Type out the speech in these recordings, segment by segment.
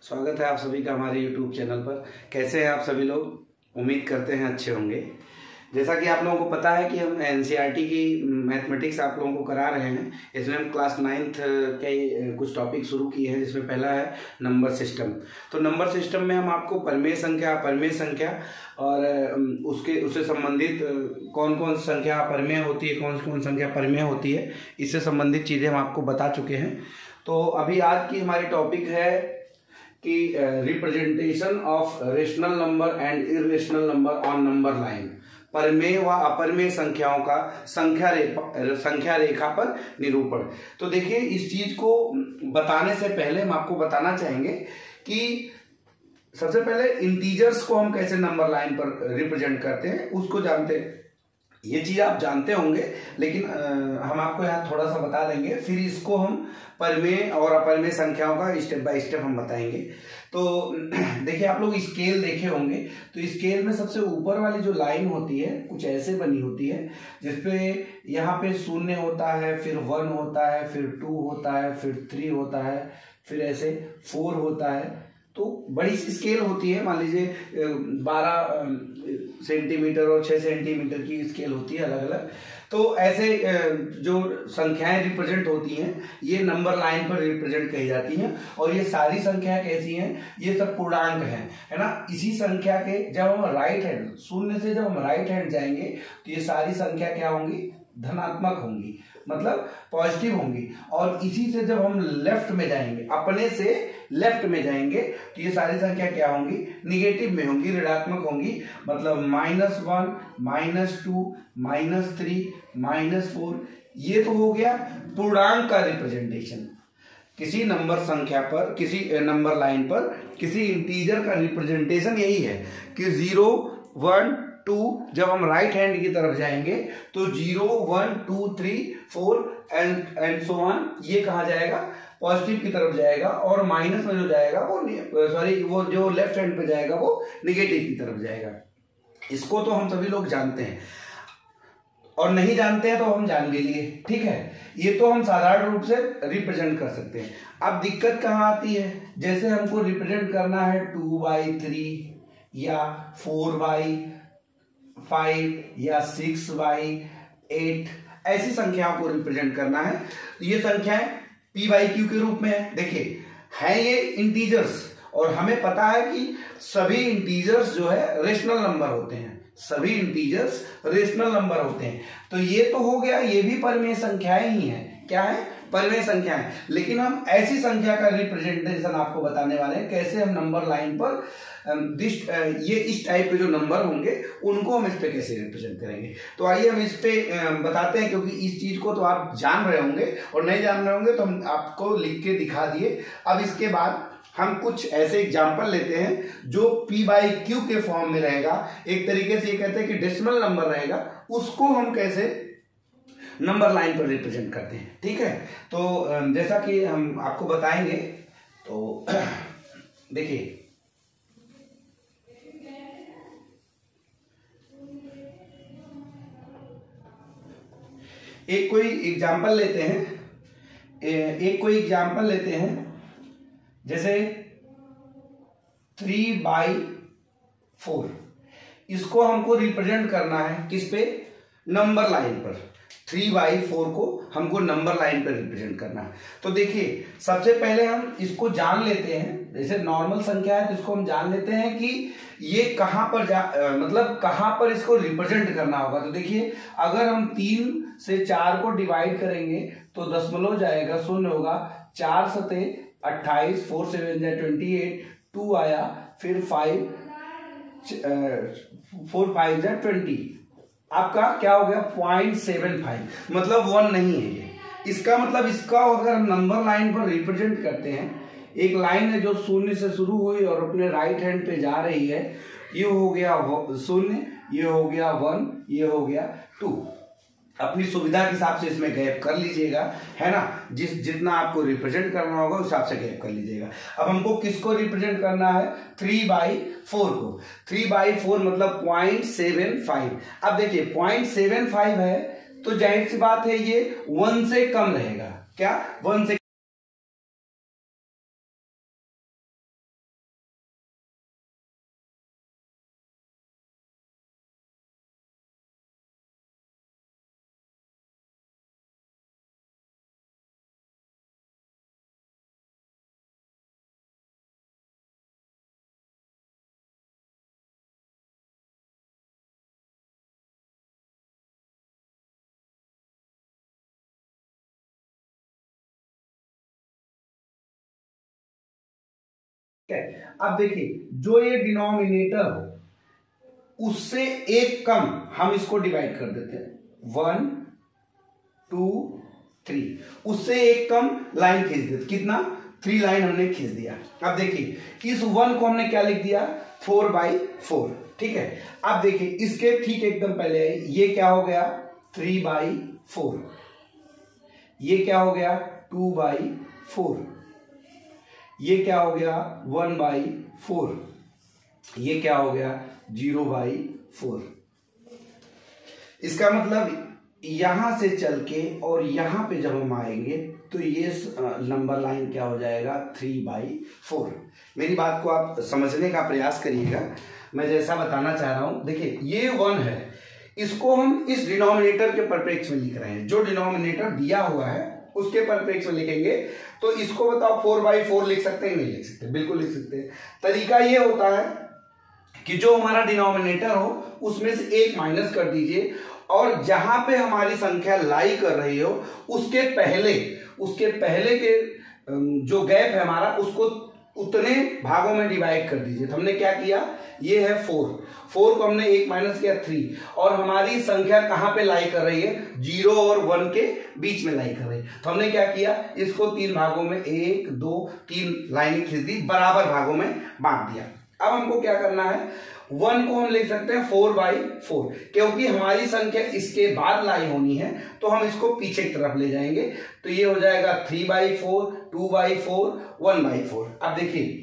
स्वागत है आप सभी का हमारे YouTube चैनल पर। कैसे हैं आप सभी लोग? उम्मीद करते हैं अच्छे होंगे। जैसा कि आप लोगों को पता है कि हम NCERT की मैथमेटिक्स आप लोगों को करा रहे हैं। इसमें हम क्लास 9th के कुछ टॉपिक शुरू किए हैं, जिसमें पहला है नंबर सिस्टम। तो नंबर सिस्टम में हम आपको परमेय संख्या और उससे संबंधित कौन कौन संख्या परमेय होती है, कौन कौन संख्या परमेय होती है, इससे संबंधित चीज़ें हम आपको बता चुके हैं। तो अभी आज की हमारी टॉपिक है कि representation of rational number and irrational number on number line, परमेय व अपरमेय संख्याओं का संख्या रेखा पर निरूपण। तो देखिए, इस चीज को बताने से पहले हम आपको बताना चाहेंगे कि सबसे पहले इंटीजर्स को हम कैसे नंबर लाइन पर रिप्रेजेंट करते हैं, उसको जानते हैं। ये चीज आप जानते होंगे, लेकिन हम आपको यहाँ थोड़ा सा बता देंगे, फिर इसको हम परमेय और अपरमेय संख्याओं का स्टेप बाय स्टेप हम बताएंगे। तो देखिए, आप लोग स्केल देखे होंगे, तो स्केल में सबसे ऊपर वाली जो लाइन होती है कुछ ऐसे बनी होती है, जिसपे यहाँ पे 0 होता है, फिर 1 होता है, फिर 2 होता है, फिर 3 होता है, फिर ऐसे 4 होता है। तो बड़ी सी स्केल होती है, मान लीजिए 12 सेंटीमीटर और 6 सेंटीमीटर की स्केल होती है अलग अलग। तो ऐसे जो संख्याएं रिप्रेजेंट होती हैं, ये नंबर लाइन पर रिप्रेजेंट कही जाती हैं। और ये सारी संख्याएं कैसी हैं? ये सब पूर्णांक हैं, है ना। इसी संख्या के जब हम राइट हैंड 0 से जब हम राइट हैंड जाएंगे तो ये सारी संख्या क्या होंगी? धनात्मक होंगी, मतलब पॉजिटिव होंगी। और इसी से जब हम लेफ्ट में जाएंगे, अपने से लेफ्ट में जाएंगे, तो ये सारी संख्या क्या होंगी? निगेटिव में होंगी, ऋणात्मक होंगी। मतलब -1, -2, -3, -4। ये तो हो गया पूर्णांक का रिप्रेजेंटेशन। किसी नंबर संख्या पर, किसी नंबर लाइन पर किसी इंटीजर का रिप्रेजेंटेशन यही है कि 0, 1, 2 जब हम राइट हैंड की तरफ जाएंगे तो 0, 1, 2, 3, 4 एंड सो ऑन, ये कहा जाएगा? पॉजिटिव की तरफ जाएगा। और माइनस में जो जाएगा वो जो लेफ्ट हैंड पे जाएगा वो निगेटिव की तरफ जाएगा। इसको तो हम सभी लोग जानते हैं, और नहीं जानते हैं तो हम जान भी लिए, ठीक है। ये तो हम साधारण रूप से रिप्रेजेंट कर सकते हैं। अब दिक्कत कहाँ आती है? जैसे हमको रिप्रेजेंट करना है 2/3 या 4/5 या 6/8, ऐसी संख्याओं को रिप्रेजेंट करना है। ये संख्याएं p/q के रूप में है। देखिए, है ये इंटीजर्स, और हमें पता है कि सभी इंटीजर्स जो है रेशनल नंबर होते हैं। सभी इंटीजर्स रेशनल नंबर होते हैं। तो ये तो हो गया, ये भी परमेय संख्याएं ही हैं। क्या है? परमेय संख्याएं। लेकिन हम ऐसी संख्या का रिप्रेजेंटेशन आपको बताने वाले हैं, कैसे हम नंबर लाइन पर ये इस टाइप के जो नंबर होंगे उनको हम इस पे कैसे रिप्रेजेंट करेंगे। तो आइए हम इस पे बताते हैं, क्योंकि इस चीज को तो आप जान रहे होंगे, और नहीं जान रहे होंगे तो हम आपको लिख के दिखा दिए। अब इसके बाद हम कुछ ऐसे एग्जाम्पल लेते हैं जो p/q के फॉर्म में रहेगा। एक तरीके से ये कहते हैं कि डेसिमल नंबर रहेगा, उसको हम कैसे नंबर लाइन पर रिप्रेजेंट करते हैं, ठीक है। तो जैसा कि हम आपको बताएंगे, तो देखिए, एक कोई एग्जाम्पल लेते हैं, जैसे 3/4। इसको हमको रिप्रेजेंट करना है किस पे? नंबर लाइन पर। 3/4 को हमको नंबर लाइन पर रिप्रेजेंट करना है। तो देखिए, सबसे पहले हम इसको जान लेते हैं। जैसे नॉर्मल संख्या है तो इसको हम जान लेते हैं कि ये कहां पर मतलब कहां पर इसको रिप्रेजेंट करना होगा। तो देखिए, अगर हम 3 से 4 को डिवाइड करेंगे तो दशमलव जाएगा, 0 होगा। 4 सते 28, 4 7 28, 2 आया, फिर 4 5 20। आपका क्या हो गया? 0.75, मतलब 1 नहीं है ये। इसका मतलब, इसका अगर हम नंबर लाइन पर रिप्रेजेंट करते हैं, एक लाइन है जो 0 से शुरू हुई और अपने राइट हैंड पे जा रही है। ये हो गया 0, ये हो गया 1, ये हो गया 2। अपनी सुविधा के हिसाब से इसमें गैप कर लीजिएगा, है ना। जितना आपको रिप्रेजेंट करना होगा उस हिसाब से गैप कर लीजिएगा। अब हमको किसको रिप्रेजेंट करना है? 3/4 को। 3/4 मतलब 0.75। अब देखिए, 0.75 है तो जाहिर सी बात है ये 1 से कम रहेगा। क्या? 1 से अब देखिए जो ये डिनोमिनेटर हो उससे एक कम हम इसको डिवाइड कर देते हैं, 1 2 3, उससे एक कम लाइन खींच देते, कितना 3 लाइन हमने खींच दिया। अब देखिए इस 1 को हमने क्या लिख दिया 4/4, ठीक है। अब देखिए इसके ठीक एकदम पहले ये क्या हो गया 3/4, ये क्या हो गया 2/4, ये क्या हो गया 1/4, ये क्या हो गया 0/4। इसका मतलब यहां से चल के और यहां पे जब हम आएंगे तो ये नंबर लाइन क्या हो जाएगा 3/4। मेरी बात को आप समझने का प्रयास करिएगा, मैं जैसा बताना चाह रहा हूं। देखिए ये 1 है, इसको हम इस डिनोमिनेटर के परिप्रेक्ष्य में लिख रहे हैं, जो डिनोमिनेटर दिया हुआ है उसके परिप्रेक्ष्य में लिखेंगे। तो इसको बताओ 4/4 लिख सकते हैं, नहीं लिख सकते, बिल्कुल लिख सकते हैं। तरीका ये होता है कि जो हमारा डिनोमिनेटर हो उसमें से एक माइनस कर दीजिए और जहां पे हमारी संख्या लाई कर रही हो उसके पहले के जो गैप है हमारा उसको उतने भागों में डिवाइड कर दीजिए। तो हमने क्या किया, ये है 4 को हमने एक माइनस किया 3, और हमारी संख्या कहां पे लाई कर रही है 0 और 1 के बीच में लाई कर रही है। तो हमने क्या किया, इसको 3 भागों में 1 2 3 लाइनें खींच दी, बराबर भागों में बांट दिया। अब हमको क्या करना है, 1 को हम लिख सकते हैं 4/4, क्योंकि हमारी संख्या इसके बाद लाई होनी है तो हम इसको पीछे की तरफ ले जाएंगे। तो ये हो जाएगा 3/4, 2/4, 1/4। अब देखिए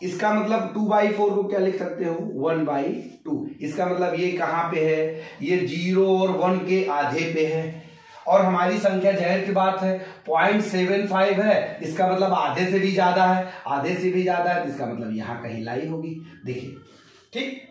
इसका मतलब 2/4 को क्या लिख सकते हो 1/2। इसका मतलब ये कहां पे है, ये 0 और 1 के आधे पे है, और हमारी संख्या जाहिर की बात है 0.75 है, इसका मतलब आधे से भी ज्यादा है, आधे से भी ज्यादा है, तो इसका मतलब यहां कहीं लाई होगी। देखिए ठीक,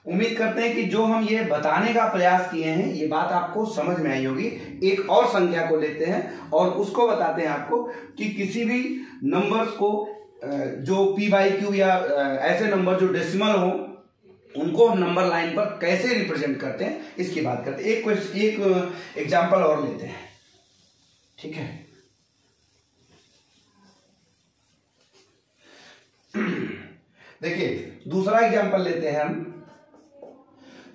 उम्मीद करते हैं कि जो हम ये बताने का प्रयास किए हैं ये बात आपको समझ में आई होगी। एक और संख्या को लेते हैं और उसको बताते हैं आपको कि किसी भी नंबर्स को जो p/q या ऐसे नंबर जो डेसिमल हो उनको हम नंबर लाइन पर कैसे रिप्रेजेंट करते हैं इसकी बात करते हैं। एक एग्जांपल और लेते हैं, ठीक है। देखिए दूसरा एग्जांपल लेते हैं हम।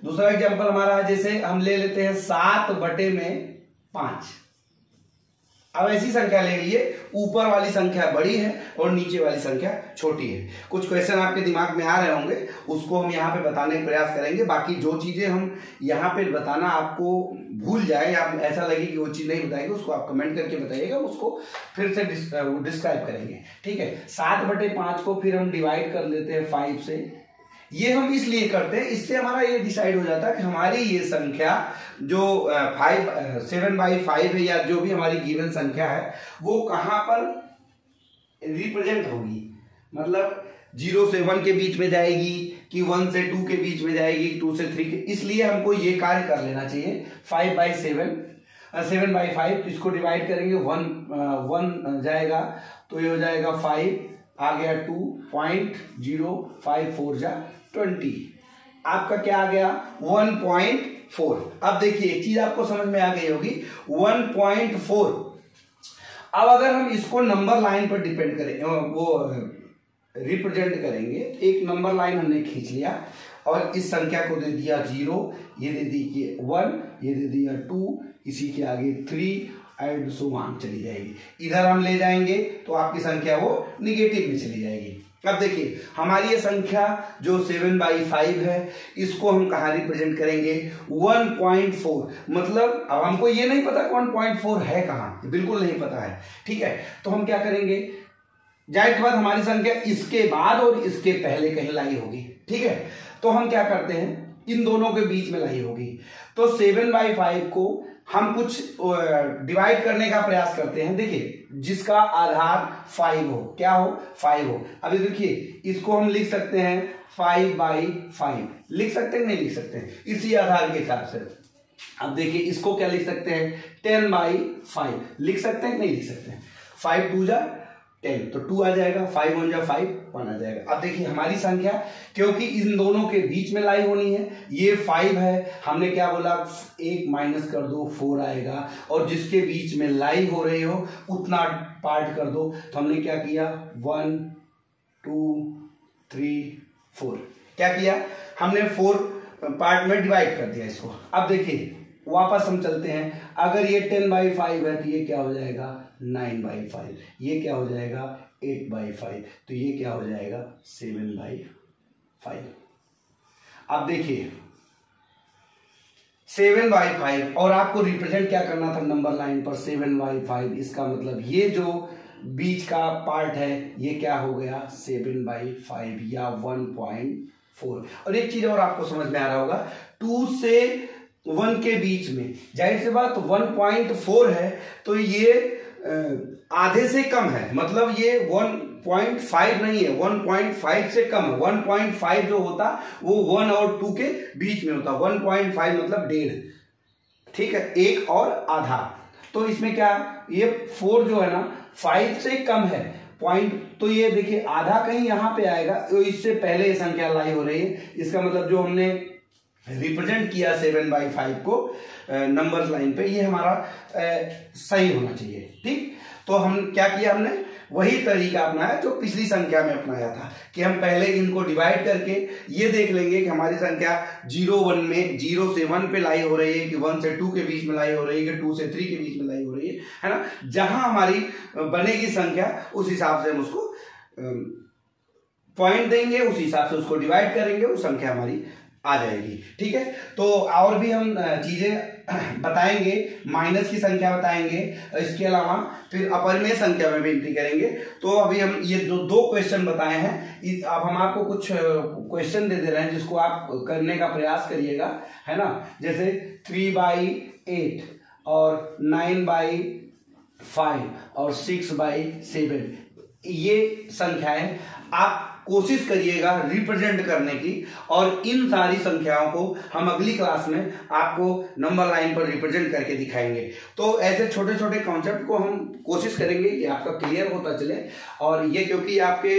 दूसरा एग्जांपल हमारा है, जैसे हम ले लेते हैं 7/5। अब ऐसी संख्या ले लीजिए, ऊपर वाली संख्या बड़ी है और नीचे वाली संख्या छोटी है। कुछ क्वेश्चन आपके दिमाग में आ रहे होंगे, उसको हम यहाँ पे बताने का प्रयास करेंगे। बाकी जो चीजें हम यहाँ पे बताना आपको भूल जाए या ऐसा लगे कि वो चीज नहीं बताएंगे, उसको आप कमेंट करके बताइएगा, उसको फिर से डिस्क्राइब करेंगे, ठीक है। 7/5 को फिर हम डिवाइड कर लेते हैं 5 से। ये हम इसलिए करते हैं, इससे हमारा ये डिसाइड हो जाता है कि हमारी ये संख्या जो 7/5 है या जो भी हमारी गिवन संख्या है वो कहां पर रिप्रेजेंट होगी, मतलब 0 से 1 के बीच में जाएगी कि 1 से 2 के बीच में जाएगी, 2 से 3 के। इसलिए हमको ये कार्य कर लेना चाहिए 7/5 इसको डिवाइड करेंगे, 1 जाएगा तो ये हो जाएगा 5, आ गया 2.054 जा 20, आपका क्या आ गया 1.4। अब देखिए एक चीज आपको समझ में आ गई होगी 1.4। अब अगर हम इसको नंबर लाइन पर डिपेंड करें, वो रिप्रेजेंट करेंगे, एक नंबर लाइन हमने खींच लिया और इस संख्या को दे दिया 0, ये दे दी 1, ये दे दिया 2, इसी के आगे 3 एंड सो ऑन चली जाएगी। इधर हम ले जाएंगे तो आपकी संख्या वो निगेटिव में चली जाएगी। अब देखिए हमारी ये संख्या जो 7/5 है इसको हम कहाँ रिप्रेजेंट करेंगे 1.4। मतलब अब हमको ये नहीं पता 1.4 है कहाँ, बिल्कुल नहीं पता है, ठीक है। तो हम क्या करेंगे, जाहिर के बाद हमारी संख्या इसके बाद और इसके पहले कहीं लाई होगी, ठीक है। तो हम क्या करते हैं, इन दोनों के बीच में लाई होगी। तो 7/5 को हम कुछ डिवाइड करने का प्रयास करते हैं। देखिए जिसका आधार 5 हो, क्या हो 5 हो। अभी देखिए इसको हम लिख सकते हैं 5/5, लिख सकते हैं नहीं लिख सकते हैं, इसी आधार के हिसाब से। अब देखिए इसको क्या लिख सकते हैं 10/5, लिख सकते हैं नहीं लिख सकते हैं। 5 2 जा 10 तो 2 आ जाएगा, 5 1 जा 5 1 आ जाएगा। अब देखिए हमारी संख्या क्योंकि इन दोनों के बीच में लाई होनी है, ये 5 है, हमने क्या बोला 1 माइनस कर दो 4 आएगा, और जिसके बीच में लाई हो रही हो उतना पार्ट कर दो। तो हमने क्या किया 1 2 3 4। क्या किया हमने, 4 पार्ट में डिवाइड कर दिया इसको। अब देखिए वापस हम चलते हैं, अगर ये 10/5 है तो ये क्या हो जाएगा 9/5, ये क्या हो जाएगा 8/5, तो ये क्या हो जाएगा 7/5। अब देखिए 7/5 और आपको रिप्रेजेंट क्या करना था नंबर लाइन पर 7/5, इसका मतलब ये जो बीच का पार्ट है ये क्या हो गया 7/5 या 1.4। और एक चीज और आपको समझ में आ रहा होगा, 2 से 1 के बीच में जाहिर सी बात 1.4 है तो ये आधे से कम है, मतलब ये 1.5 नहीं है, 1.5 से कम है। 1.5 जो होता वो 1 और 2 के बीच में होता, 1.5 मतलब 1.5, ठीक है, 1 और आधा। तो इसमें क्या ये 4 जो है ना 5 से कम है पॉइंट, तो ये देखिए आधा कहीं यहां पे आएगा, तो इससे पहले ये संख्या लाई हो रही है, इसका मतलब जो हमने रिप्रेजेंट किया 7/5 को नंबर लाइन पे, ये हमारा सही होना चाहिए। ठीक, तो हम क्या किया, हमने वही तरीका अपनाया जो पिछली संख्या में अपनाया था कि हम पहले इनको डिवाइड करके ये देख लेंगे कि हमारी संख्या 0 में 0 से 1 पे लाई हो रही है कि 1 से 2 के बीच में लाई हो रही है कि 2 से 3 के बीच में लाई हो रही है ना। जहां हमारी बनेगी संख्या उस हिसाब से हम उसको पॉइंट देंगे, उस हिसाब से उसको डिवाइड करेंगे, वो संख्या हमारी आ जाएगी। ठीक है, तो और भी हम चीजें बताएंगे, माइनस की संख्या बताएंगे, इसके अलावा फिर अपरिमेय संख्या में भी एंट्री करेंगे। तो अभी हम ये जो 2 क्वेश्चन बताए हैं, अब हम आपको कुछ क्वेश्चन दे दे रहे हैं जिसको आप करने का प्रयास करिएगा, है ना। जैसे 3/8 और 9/5 और 6/7, ये संख्याएं आप कोशिश करिएगा रिप्रेजेंट करने की, और इन सारी संख्याओं को हम अगली क्लास में आपको नंबर लाइन पर रिप्रेजेंट करके दिखाएंगे। तो ऐसे छोटे छोटे कॉन्सेप्ट को हम कोशिश करेंगे कि आपका क्लियर होता चले, और ये क्योंकि आपके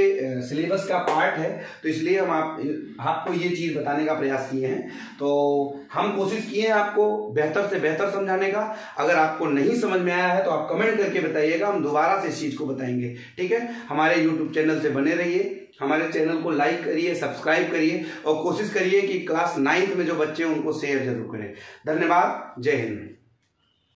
सिलेबस का पार्ट है तो इसलिए हम आपको ये चीज बताने का प्रयास किए हैं। तो हम कोशिश किए हैं आपको बेहतर से बेहतर समझाने का। अगर आपको नहीं समझ में आया है तो आप कमेंट करके बताइएगा, हम दोबारा से इस चीज को बताएंगे। ठीक है, हमारे यूट्यूब चैनल से बने रहिए, हमारे चैनल को लाइक करिए, सब्सक्राइब करिए, और कोशिश करिए कि क्लास 9th में जो बच्चे हैं उनको शेयर जरूर करें। धन्यवाद, जय हिंद।